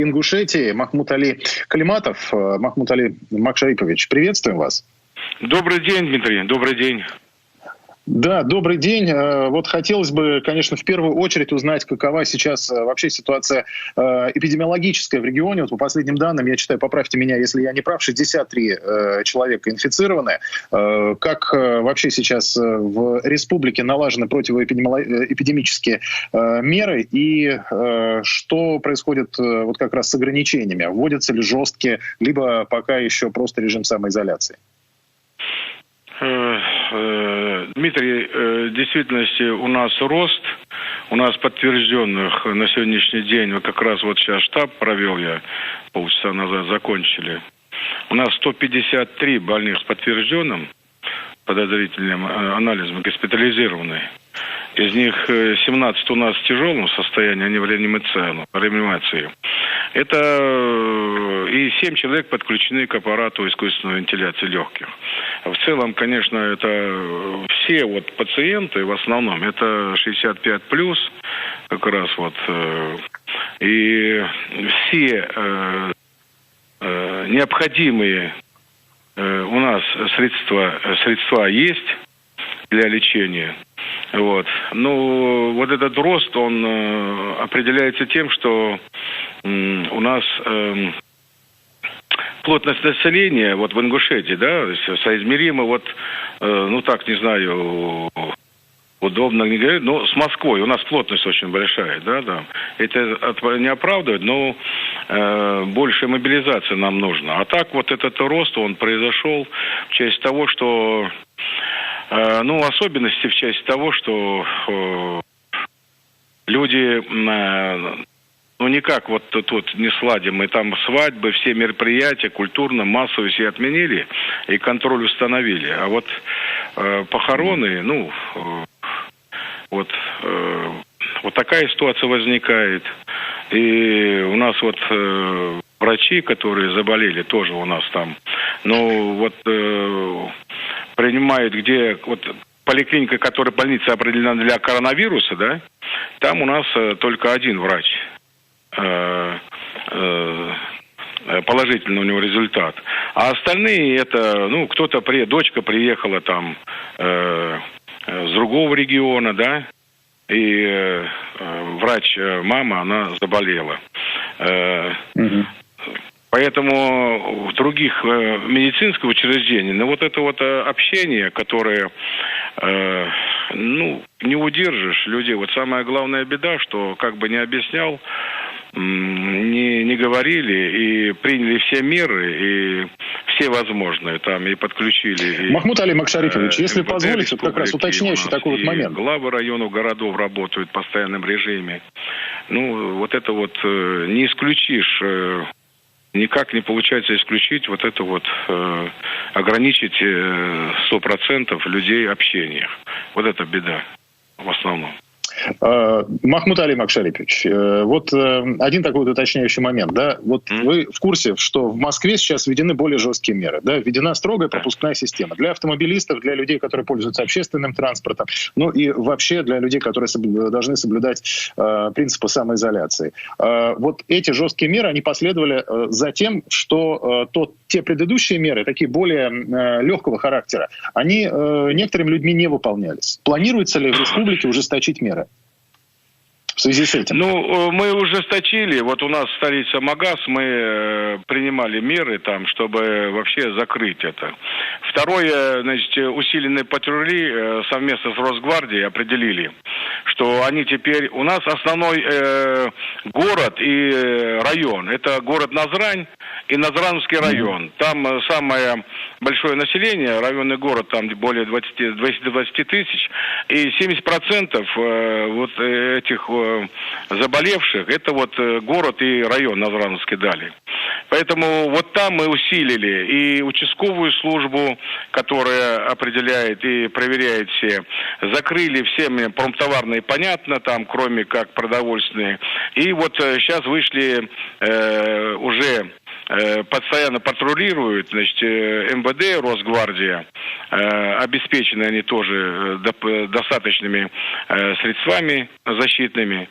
Ингушетии Махмуд Али Калиматов. Махмуд Али Макшарипович, приветствуем вас. Добрый день, Дмитрий, добрый день. Да, добрый день. Вот хотелось бы, конечно, в первую очередь узнать, какова сейчас вообще ситуация эпидемиологическая в регионе. Вот по последним данным, я читаю, поправьте меня, если я не прав, 63 человека инфицированы. Как вообще сейчас в республике налажены противоэпидемические меры и что происходит вот как раз с ограничениями? Вводятся ли жесткие, либо пока еще просто режим самоизоляции? Дмитрий, в действительности у нас рост, у нас подтвержденных на сегодняшний день, вот как раз вот сейчас штаб провел, я полчаса назад закончили, у нас 153 больных с подтвержденным подозрительным анализом, госпитализированные. Из них 17 у нас в тяжелом состоянии, они в реанимации. Это и 7 человек подключены к аппарату искусственной вентиляции легких. В целом, конечно, это все вот пациенты, в основном, это 65+, как раз вот, и все необходимые у нас средства есть для лечения. Вот. Но вот этот рост, он определяется тем, что у нас плотность населения вот в Ингушетии, да, соизмеримо вот, ну так, не знаю, удобно не говорить, но с Москвой у нас плотность очень большая, да. Это не оправдывает, но больше мобилизации нам нужно. А так вот этот рост, он произошел в честь того, что особенности в части того, что люди, никак вот тут не сладим. Мы там свадьбы, все мероприятия культурно, массово все отменили и контроль установили. А вот похороны, вот такая ситуация возникает. И у нас вот врачи, которые заболели, тоже у нас там, принимают, где вот поликлиника, которая больница определена для коронавируса, да, там у нас только один врач. Положительный у него результат. А остальные это, кто-то дочка приехала там с другого региона, да, и врач, мама, она заболела. Поэтому в других медицинских учреждениях, вот это вот общение, которое, не удержишь людей. Вот самая главная беда, что как бы не объяснял, не говорили и приняли все меры, и все возможные там, и подключили. Махмуд Али Макшарипович, если позволите, как раз уточняющий такой вот момент. Главы районов, городов работают в постоянном режиме. Вот это вот не исключишь. Никак не получается исключить вот это вот, ограничить 100% людей общения. Вот это беда в основном. Махмуд Али Макшарипович, вот один такой вот уточняющий момент, да, вот вы в курсе, что в Москве сейчас введены более жесткие меры, да, введена строгая пропускная система для автомобилистов, для людей, которые пользуются общественным транспортом, и вообще для людей, которые должны соблюдать принципы самоизоляции. Вот эти жесткие меры, они последовали за тем, что те предыдущие меры, такие более легкого характера, они некоторыми людьми не выполнялись. Планируется ли в республике ужесточить меры в связи с этим? Мы ужесточили. Вот у нас столица Магаз, мы принимали меры там, чтобы вообще закрыть это. Второе, усиленные патрули совместно с Росгвардией определили, что они теперь... У нас основной город и район. Это город Назрань и Назрановский район. Там самое большое население, районный город, там более 20 тысяч. И 70% вот этих заболевших, это вот город и район Назрановский дали. Поэтому вот там мы усилили и участковую службу, которая определяет и проверяет все. Закрыли все промтоварные, понятно, там, кроме как продовольственные. И вот сейчас вышли уже постоянно патрулируют, значит, МВД, Росгвардия, обеспечены они тоже достаточными средствами защитными.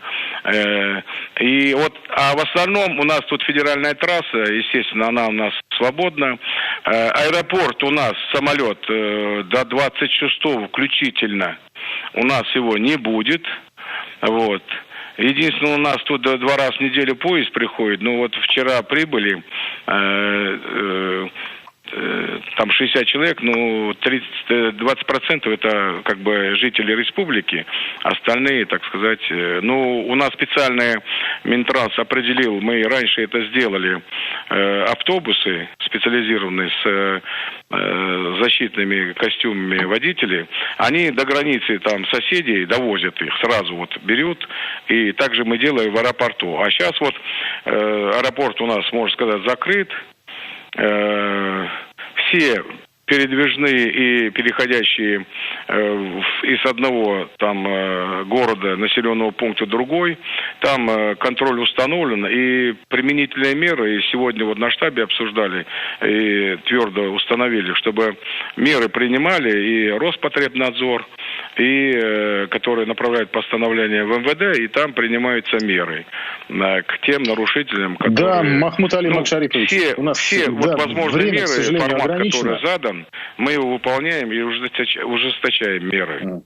И вот, а в основном у нас тут федеральная трасса, естественно, она у нас свободна. Аэропорт у нас, самолет до 26-го включительно, у нас его не будет. Вот. Единственное, у нас тут 2 раза в неделю поезд приходит. Ну вот вчера прибыли, там 60 человек, ну 20% это как бы жители республики, остальные, так сказать, ну у нас специальный Минтранс определил, мы раньше это сделали, автобусы специализированные с защитными костюмами водителей, они до границы там соседей довозят их, сразу вот берут, и также мы делаем в аэропорту. А сейчас вот аэропорт у нас, можно сказать, закрыт. Все передвижные и переходящие из одного там города, населенного пункта в другой, там контроль установлен, и применительные меры, и сегодня вот на штабе обсуждали, и твердо установили, чтобы меры принимали и Роспотребнадзор, и которые направляют постановление в МВД, и там принимаются меры к тем нарушителям, которые... Да, Махмуд Али Макшарипович, у нас все вот возможные меры, формат, который задан, мы его выполняем и ужесточаем меры.